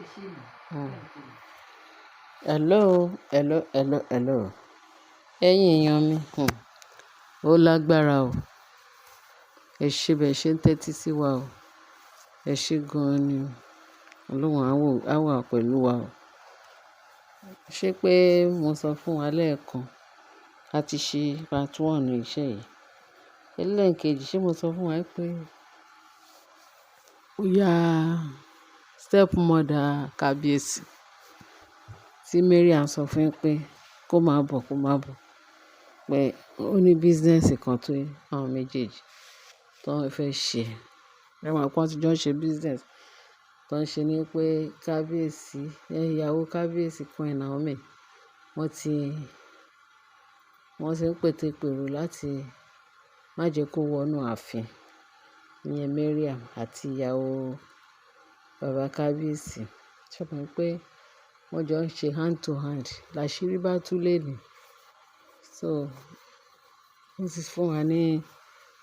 Hmm. Hello, hello, hello, hello. Ẹ̀yin èèyàn mi, ó lágbára o. Ẹ ṣé bẹ́ẹ̀ ṣe ń tẹ́tí sí wa o. Ẹ ṣé gan-an ni o. Ọlọ́run á wà pẹ̀lú wa o. Ṣé pé mo sọ fún wa lẹ́ẹ̀kan a ti ṣe part one iṣẹ́ yìí. Ẹlẹ́ẹ̀kejì, ṣé mo sọ fún wa pé ó yá stepmother Kábíyèsí tí Mariam sọ fún pé kó máa bọ̀, kó máa bọ̀ pé ó ní business kan tó àwọn méjèèjì tó fẹ́ ṣe. Ẹ mọ̀ pé wọ́n ti jọ ń ṣe business tó ń ṣe ní pé Kábíyèsí, ìyàwó Kábíyèsí Queen Naomi, wọ́n ti ń pètepèrò láti má jẹ́ kó wọnú ààfin. Ìyẹn Mariam àti ìyàwó bàbá Kábíyèsí. Ṣé o mọ̀ pé wọ́n jọ ń ṣe hand to hand láṣìírí bá tú lèní. So, wọ́n ti fún wa ní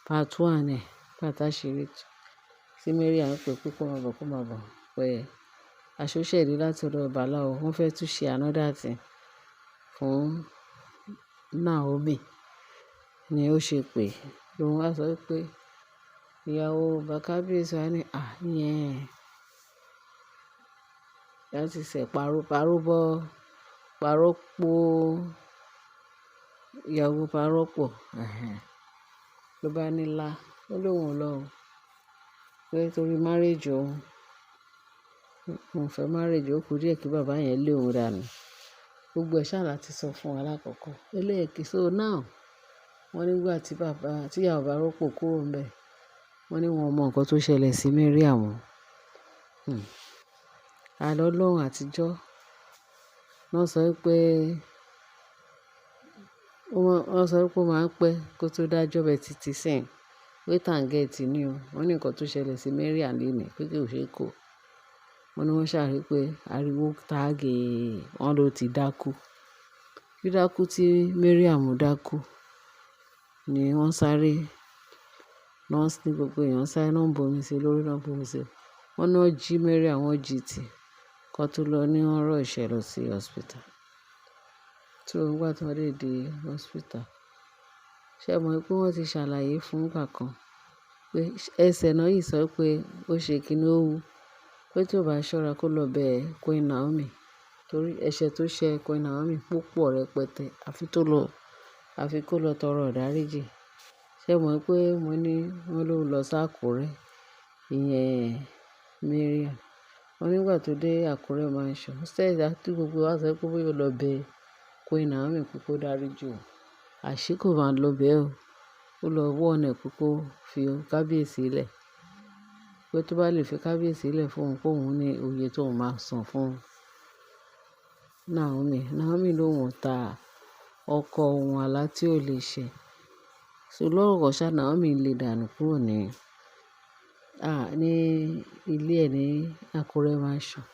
part one ẹ̀, part àṣírí tú. Tí Mariam pè pé kó máa bọ̀, kó máa bọ̀ pé aṣọ ṣẹ̀dí láti ọ̀dọ̀ babaláwo. Wọ́n fẹ́ tún ṣe another thing fún Naomi ni ó ṣe pé lóun wá sọ pé ìyàwó bàbá Kábíyèsí wá ní ìyẹn láti ṣe parọ́pọ̀ ìyàwó parọ́pọ̀. Ló bá ní lá, ó lóun ò lọ o. Pé torí marriage òun, òun fẹ́ marriage, ó kú díẹ̀ kí bàbá yẹn lé òun dànù. Gbogbo ẹ̀ ṣáà láti sọ fún wa lákọ̀ọ̀kọ́. Ẹlẹ́ẹ̀kejì, so now wọ́n nígbà tí ìyàwó bá rọ́pò kúrò ńbẹ̀, wọ́n ní wọn mọ nǹkan tó ṣẹlẹ̀ sí Mariam. Àlọ́ Ọlọ́run àtijọ́ wọ́n sọ pé ó máa ń pẹ́ kó tó dájọ́ bẹ́ẹ̀ títí sẹ́yìn. Wait and get ni o. Wọ́n ní nǹkan tó ṣẹlẹ̀ sí Mariam lénìí pé kí ó ṣe kó. Wọ́n ní wọ́n ṣàrí pé ariwo táàgì wọ́n ló ti dákú. Dídákú tí Mariam dákú ni wọ́n sáré. Nọ́ọ̀sì ní gbogbo èèyàn sáré náà ń bomi sí lórí náà bomi sí. Wọ́n náà jí Mariam, wọ́n jí tì. Kọ́ tó lọ ní wọ́n rọ̀ ìṣẹ́ lọ sí hospital. So nígbà tí wọ́n dé hospital, ṣé ẹ mọ̀ pé wọ́n ti ṣàlàyé fún ìgbà kan pé ẹsẹ̀ náà yìí sọ pé ó ṣe kíní ó wú. Pé tí ò bá ṣọ́ra kó lọ bẹ Queen Naomi. Torí ẹ̀ṣẹ̀ tó ṣe Queen Naomi púpọ̀ rẹpẹtẹ. Àfi kó lọ tọrọ ìdáríjì. Ṣé ẹ mọ̀ pé wọ́n ló lọ sí Àkúrẹ́, ìyẹn Mariam. Wọ́n nígbà tó dé Àkúrẹ́ mansion, instead tí gbogbo wa sọ pé bóyá ó lọ bẹ Queen Naomi pé kó dáríjì òun. Àṣé kò máa lọ bẹ̀ ọ́. Ó lọ warn ẹ̀ pé kó fi Kábíyèsí lẹ̀. Pé tó bá lè fi Kábíyèsí lẹ̀ fún òun, kó òun ní òye tó máa san fún Naomi. Naomi ló wọ́n ta ọkọ òun àlá tí ò lè ṣe. So lọ́rọ̀ kan ṣá, Naomi lè dànù kúrò ní ilé ẹ̀ ní Àkúrẹ́ mansion.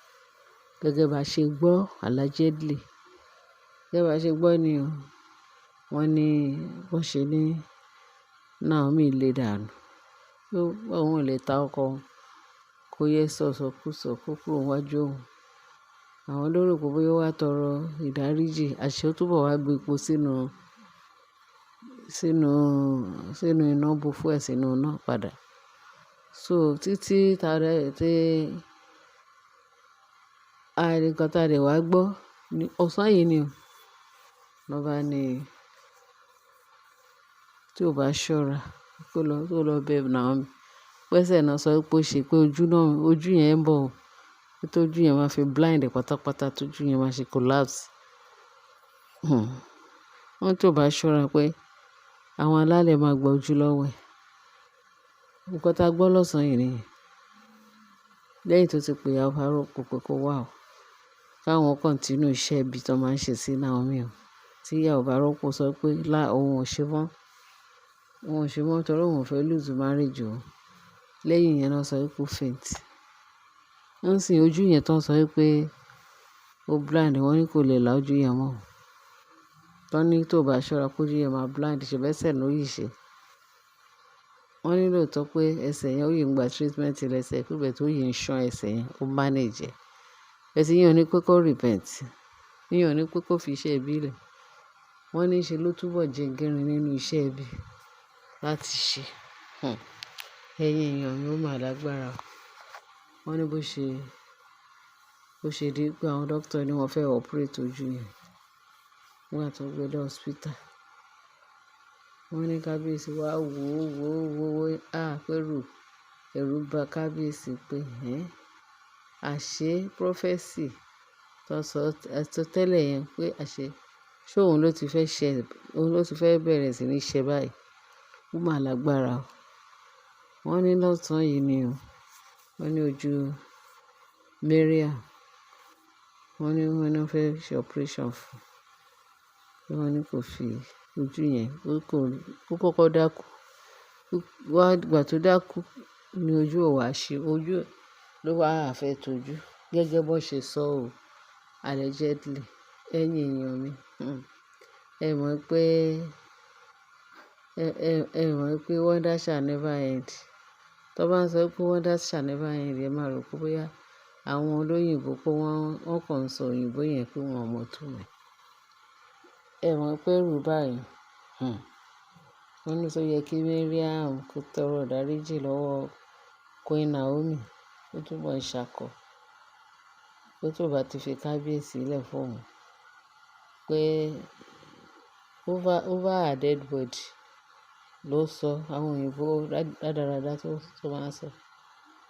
Gẹ́gẹ́ bá ṣe gbọ́ allegedly. Gẹ́gẹ́ bá ṣe gbọ́ ni o. Wọ́n ní bó ṣe ní Naomi lè dànù. Òun ò lè ta ọkọ òun. Kó yẹ sọ̀sọ̀kúsọ kó kúrò níwájú òun. Àwọn ló rò pé bóyá ó wá tọrọ ìdáríjì. Àṣé ó túbọ̀ wá gbé epo sínú iná, bu fuel sínú iná padà. So títí nǹkan tá a dẹ̀ wá gbọ́ ní ọ̀sán yìí ni o. Lọ́ bá ní tí ò bá ṣọ́ra kó lọ bẹ Naomi. Pẹ́sẹ̀ náà sọ pé ó ṣe pé ojú yẹn ń bọ̀ o. Pé tó ojú yẹn máa fi blind pátápátá, tó ojú yẹn máa ṣe collapse. Wọ́n tí ò bá ṣọ́ra pé àwọn alálẹ̀ máa gba ojú lọ́wọ́ ẹ̀. Nǹkan tá a gbọ́ lọ́sàn-án yìí nìyẹn. Lẹ́yìn tó ti pè ìyàwó parọ́pọ̀ pé kó wá o. Káwọn continue iṣẹ́ ibi tó máa ń ṣe sí Naomi o. Tí ìyàwó parọ́pọ̀ sọ pé òun ò ṣe mọ́. Òun ò ṣe mọ́ torí òun ò fẹ́ lose marriage o. Lẹ́yìn yẹn náà sọ pé ó faint. Wọ́n sì ojú yẹn tán sọ pé ó blind. Wọ́n ní kò lè la ojú yẹn mọ́. Tọ́ ní tó bá ṣọ́ra kó ojú yẹn máa blind. Ṣé bẹ́sẹ̀ ló yìí ṣe? Wọ́n ní lóòótọ́ pé ẹsẹ̀ yẹn ó yìí ń gba treatment lẹ́sẹ̀. Pé bẹ́ẹ̀ tó yìí ń ṣán ẹsẹ̀ yẹn, ó manage ẹ̀. Ẹ̀sì yẹn ò ní pé kó repent. Ìyẹn ò ní pé kó fi iṣẹ́ ẹbí lẹ̀. Wọ́n ní ṣe ló túbọ̀ jẹ́ gírin nínú iṣẹ́ ẹbí láti ṣe. Ẹ̀yin èèyàn mi ó máa lágbára o. Wọ́n ní bó ṣe di pé àwọn dókítà ní wọ́n fẹ́ operate ojú yẹn nígbà tó gbé dé hospital. Wọ́n ní kábíyèsí wá wò pẹ̀rù ẹ̀rù bà kábíyèsí pé àṣé prophecy tó sọ tẹ́lẹ̀ yẹn pé àṣé ṣé òun ló ti fẹ́ bẹ̀rẹ̀ sí ní ṣe báyìí. Ó máa lágbára o. Wọ́n ní lọ́sàn yìí ni o. Wọ́n ní ojú Mariam. Wọ́n ní wọ́n fẹ́ ṣe operation fún. Wọ́n ní kò fi ojú yẹn, ó kọ́kọ́ dákú. Wá ìgbà tó dákú ni ojú ò wá ṣe. Ojú ló wá affect ojú. Gẹ́gẹ́ bó ṣe sọ o, allegedly. Ẹ̀yin èèyàn mi. Ẹ mọ̀ pé wonder shall never end. Tó bá ń sọ pé wonder shall never end, ẹ máa rò pé bóyá àwọn olóyìnbó pé wọ́n kàn ń sọ òyìnbó yẹn pé wọn ò mọ̀ túmọ̀. Ẹ mọ̀ pé ẹ̀rù báyìí. Wọ́n ní tó yẹ kí Mariam kó tọrọ ìdáríjì lọ́wọ́ Queen Naomi. Ó túbọ̀ ń ṣákọ̀. Pé tó bá ti fi kábíyèsí lẹ̀ fún òun. Pé over her dead body ló sọ àwọn òyìnbó rádaràda tó máa ń sọ.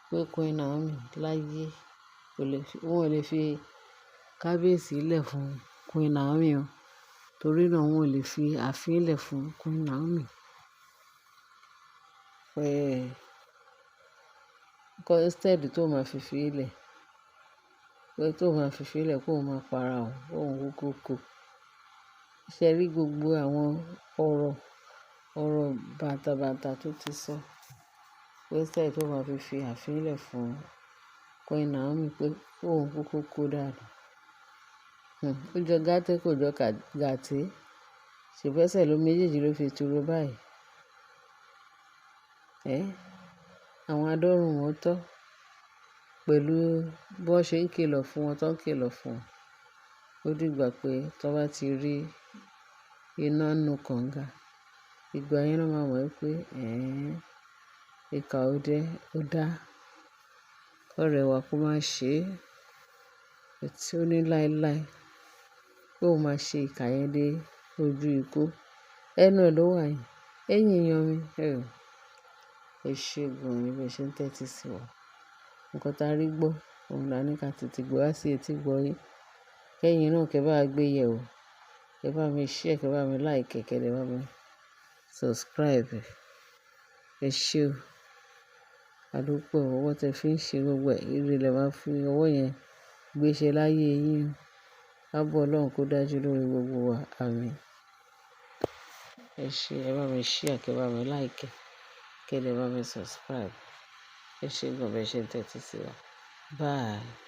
Pé Queen Naomi láyé wọn ò lè fi kábíyèsí lẹ̀ fún Queen Naomi o. Torí náà wọn ò lè fi ààfin lẹ̀ fún Queen Naomi. Pé instead tó máa fi lẹ̀. Pé tó máa fi lẹ̀ kó máa para òun kúkú. Ṣé rí gbogbo àwọn ọ̀rọ̀ bàǹtàbàǹtà tó ti sọ. Pé instead tó máa fi ààfin lẹ̀ fún Queen Naomi pé òun kúkú kú dànù. Ó jọ gàtẹ́ kò jọ gàtẹ́. Ṣèbẹ́sẹ̀ ló méjèèjì ló fi turo báyìí. Àwọn adọ́rùn wọn tọ́ pẹ̀lú bó ṣe ń kìlọ̀ fún wọn tó ń kìlọ̀ fún wọn. Ó dìgbà pé tó bá ti rí iná nù kànga. Ìgbà yẹn ló máa mọ̀ pé ìkà òde ó dá. Ọ̀rẹ́ wa kó má ṣe tí ó ní láéláé pé ó máa ṣe ìkà yẹn dé ojú ikú. Ẹnu ẹ̀ ló wà yìí. Ẹ̀yin èèyàn mi. Ẹ ṣé gan-an ní bí ẹ ṣe ń tẹ́tí sí wa. Nǹkan tá a rí gbọ́, òun là ní ká tètè gbọ́ wá sí etí gbọ́ yín. Kẹ́yìn náà kẹ́ bá gbé yẹ̀ o. Kẹ́ bá mi share, kẹ́ bá mi like, kẹ́ dẹ̀ bá mi subscribe. Ẹ ṣé o. Àdúpẹ́ ọwọ́ tẹ fi ń ṣe gbogbo ẹ̀. Ire lẹ máa fi ọwọ́ yẹn gbé ṣe láyé yín. Àbọ̀ Ọlọ́run kó dájú lórí gbogbo wa. Àmín. Ẹ ṣé, ẹ bá mi share, kẹ́ bá mi like, kẹ́ dẹ̀ bá mi subscribe. Ẹ ṣé gan-an bí ẹ ṣe ń tẹ́tí sí wa. Bye.